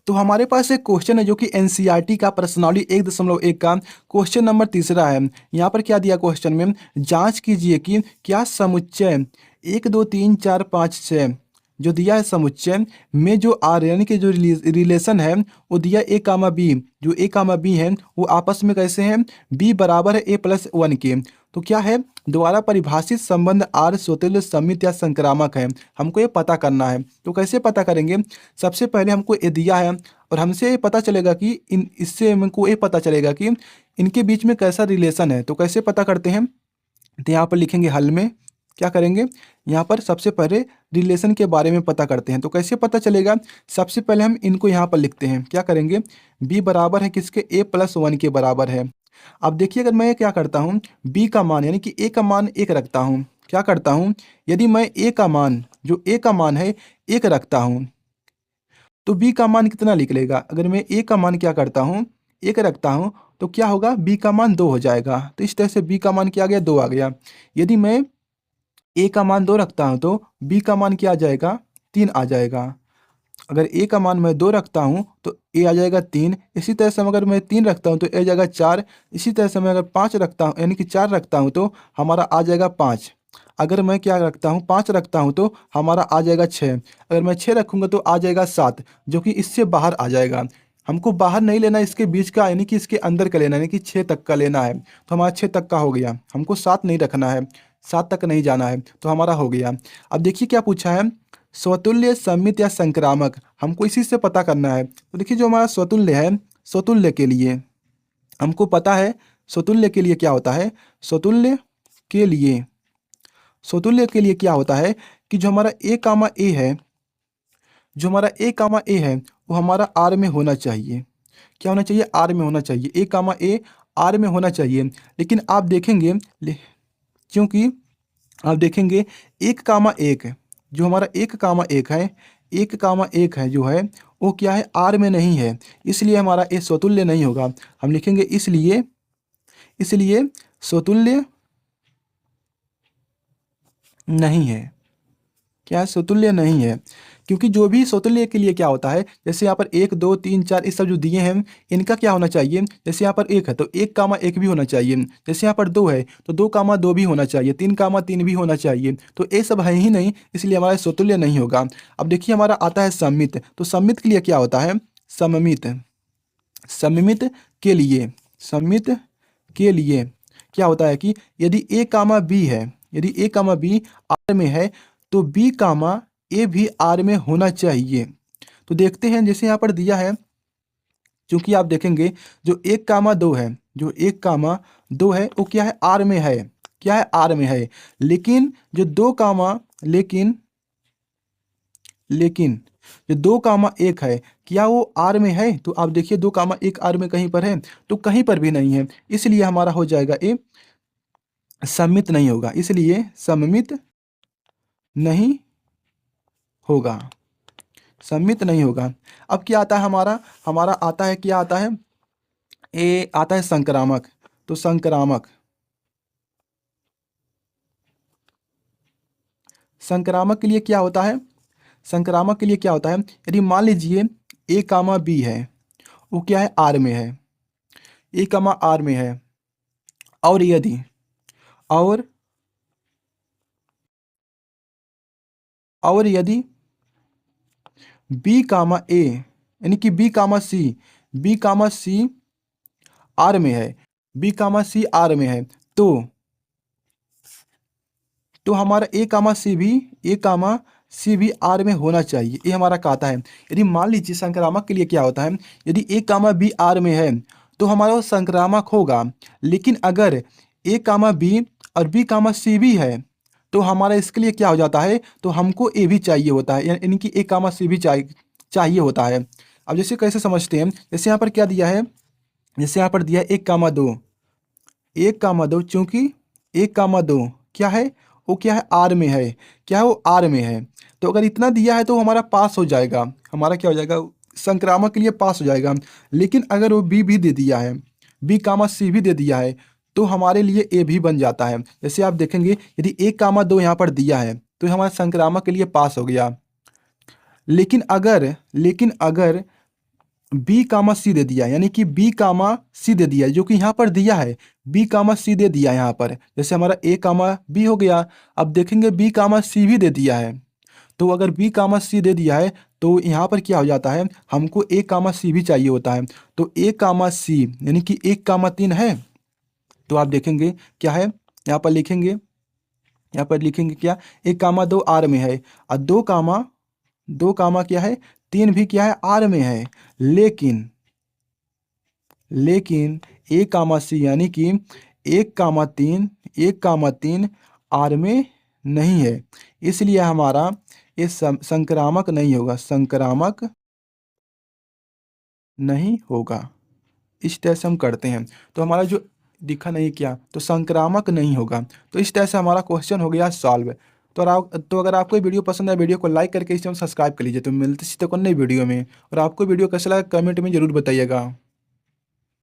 तो हमारे पास एक क्वेश्चन है जो कि एनसीईआरटी का प्रश्नावली 1.1 का क्वेश्चन नंबर तीसरा है। यहाँ पर क्या दिया क्वेश्चन में, जांच कीजिए कि क्या समुच्चय 1 2 3 4 5 6 जो दिया है समुच्चय में जो आर यानी कि जो रिलेशन है वो दिया ए कामा बी, जो ए कामा बी है वो आपस में कैसे हैं, बी बराबर है ए प्लस 1 के। तो क्या है, द्वारा परिभाषित संबंध आर स्वतुल्य समित या संक्रामक है, हमको ये पता करना है। तो कैसे पता करेंगे, सबसे पहले हमको ये दिया है और हमसे ये पता चलेगा कि इससे हमको ये पता चलेगा कि इनके बीच में कैसा रिलेशन है। तो कैसे पता करते हैं, तो यहाँ पर लिखेंगे हल में, क्या करेंगे, यहाँ पर सबसे पहले रिलेशन के बारे में पता करते हैं। तो कैसे पता चलेगा, सबसे पहले हम इनको यहाँ पर लिखते हैं, क्या करेंगे, b बराबर है किसके, a प्लस 1 के बराबर है। अब देखिए, अगर मैं क्या करता हूँ, b का मान यानी कि a का मान 1 रखता हूँ, क्या करता हूँ, यदि मैं a का मान, जो a का मान है 1 रखता हूँ, तो b का मान कितना निकलेगा। अगर मैं a का मान क्या करता हूँ, 1 रखता हूँ, तो क्या होगा, b का मान 2 हो जाएगा। तो इस तरह से b का मान क्या आ गया, 2 आ गया। यदि मैं a का मान 2 रखता हूँ तो b का मान क्या आ जाएगा, 3 आ जाएगा। अगर a का मान मैं 2 रखता हूँ तो a आ जाएगा 3। इसी तरह से अगर मैं 3 रखता हूँ तो a आ जाएगा 4। इसी तरह से मैं अगर 5 रखता हूँ यानी कि 4 रखता हूँ तो हमारा आ जाएगा 5। अगर मैं क्या रखता हूँ, 5 रखता हूँ तो हमारा आ जाएगा 6। अगर मैं 6 रखूँगा तो आ जाएगा 7, जो कि इससे बाहर आ जाएगा। हमको बाहर नहीं लेना, इसके बीच का यानी कि इसके अंदर का लेना, यानी कि 6 तक का लेना है। तो हमारा 6 तक का हो गया, हमको 7 नहीं रखना है, 7 तक नहीं जाना है, तो हमारा हो गया। अब देखिए क्या पूछा है, स्वतुल्य समित या संक्रामक, हमको इसी से पता करना है। तो देखिए जो हमारा स्वतुल्य है, स्वतुल्य के लिए हमको पता है, स्वतुल्य के लिए क्या होता है, स्वतुल्य के लिए, स्वतुल्य के लिए क्या होता है कि जो हमारा ए कामा ए है, जो हमारा ए कामा ए है वो हमारा आर में होना चाहिए। क्या होना चाहिए, आर में होना चाहिए, ए कामा ए आर में होना चाहिए। लेकिन आप देखेंगे क्योंकि आप देखेंगे 1 कामा 1, जो हमारा 1 कामा 1 है, 1 कामा 1 है जो है वो क्या है, आर में नहीं है, इसलिए हमारा ए स्वतुल्य नहीं होगा। हम लिखेंगे इसलिए, इसलिए स्वतुल्य नहीं है, क्या है, स्वतुल्य नहीं है। क्योंकि जो भी स्वतुल्य के लिए क्या होता है, जैसे यहाँ पर 1 2 3 4 इस सब जो दिए हैं इनका क्या होना चाहिए, जैसे यहाँ पर 1 है तो 1 कामा 1 भी होना चाहिए, जैसे यहाँ पर 2 है तो 2 कामा 2 भी होना चाहिए, 3 कामा 3 भी होना चाहिए। तो ये सब है ही नहीं, इसलिए हमारा स्वतुल्य नहीं होगा। अब देखिए हमारा आता है सममित, तो सममित के लिए क्या होता है, सममित, सममित के लिए, सममित के लिए क्या होता है कि यदि ए कामा बी है, यदि ए कामा बी आर में है तो बी कामा ए भी आर में होना चाहिए। तो देखते हैं, जैसे यहाँ पर दिया है, क्योंकि आप देखेंगे जो 1 कामा 2 है, जो 1 कामा 2 है वो क्या है, आर में है, क्या है, आर में है। लेकिन जो 2 कामा, लेकिन लेकिन जो 2 कामा 1 है क्या वो आर में है, तो आप देखिए 2 कामा 1 आर में कहीं पर है, तो कहीं पर भी नहीं है, इसलिए हमारा हो जाएगा ए सममित नहीं होगा, इसलिए सममित नहीं होगा, सममित नहीं होगा। अब क्या आता है हमारा, हमारा आता है, क्या आता है, ए आता है संक्रामक। तो संक्रामक, संक्रामक के लिए क्या होता है, संक्रामक के लिए क्या होता है, यदि मान लीजिए ए कामा बी है, वो क्या है, आर में है, ए कामा आर में है, और यदि और और यदि बी कामा ए यानी कि बी कामा सी, बी कामा सी आर में है, बी कामा सी आर में है, तो हमारा ए कामा सी भी, ए कामा सी भी आर में होना चाहिए, ये हमारा कहता है। यदि मान लीजिए संक्रामक के लिए क्या होता है, यदि ए कामा बी आर में है तो हमारा वो संक्रामक होगा। लेकिन अगर ए कामा बी और बी कामा सी भी है तो हमारा इसके लिए क्या हो जाता है, तो हमको ए भी चाहिए होता है, यानी कि ए कामा सी भी चाहिए होता है। अब जैसे कैसे समझते हैं, जैसे यहाँ पर क्या दिया है, जैसे यहाँ पर दिया है 1 कामा 2, 1 कामा 2, चूंकि 1 कामा 2 क्या है, वो क्या है, आर में है, क्या है, वो आर में है। तो अगर इतना दिया है तो हमारा पास हो जाएगा, हमारा क्या हो जाएगा, संक्रामक के लिए पास हो जाएगा। लेकिन अगर वो बी भी दे दिया है, बी कामा सी भी दे दिया है, तो हमारे लिए ए भी बन जाता है। जैसे आप देखेंगे यदि 1 कामा 2 यहाँ पर दिया है तो हमारा संक्रामक के लिए पास हो गया। लेकिन अगर बी कामा सी दे दिया, यानी कि बी कामा सी दे दिया, जो कि यहाँ पर दिया है बी कामा सी दे दिया यहाँ पर। जैसे हमारा ए कामा बी हो गया, अब देखेंगे बी कामा सी भी दे दिया है। तो अगर बी कामा सी दे दिया है तो यहाँ पर क्या हो जाता है, हमको ए कामा सी भी चाहिए होता है। तो ए कामा सी यानी कि 1,3 है। तो आप देखेंगे क्या है, यहाँ पर लिखेंगे, यहाँ पर लिखेंगे क्या, 1,2 आर में है, और 2 कामा क्या है, 3 भी क्या है, आर में है। लेकिन लेकिन ए कामा सी यानी कि 1,3 आर में नहीं है, इसलिए हमारा ये संक्रामक नहीं होगा, संक्रामक नहीं होगा। इस तरह से हम करते हैं, तो हमारा जो दिखा नहीं क्या, तो संक्रामक नहीं होगा। तो इस तरह से हमारा क्वेश्चन हो गया सॉल्व। तो अगर आपको ये वीडियो पसंद है, वीडियो को लाइक करके इस चैनल सब्सक्राइब कर लीजिए। तो मिलते हैं किसी को नई वीडियो में, और आपको वीडियो कैसा लगा कमेंट में जरूर बताइएगा।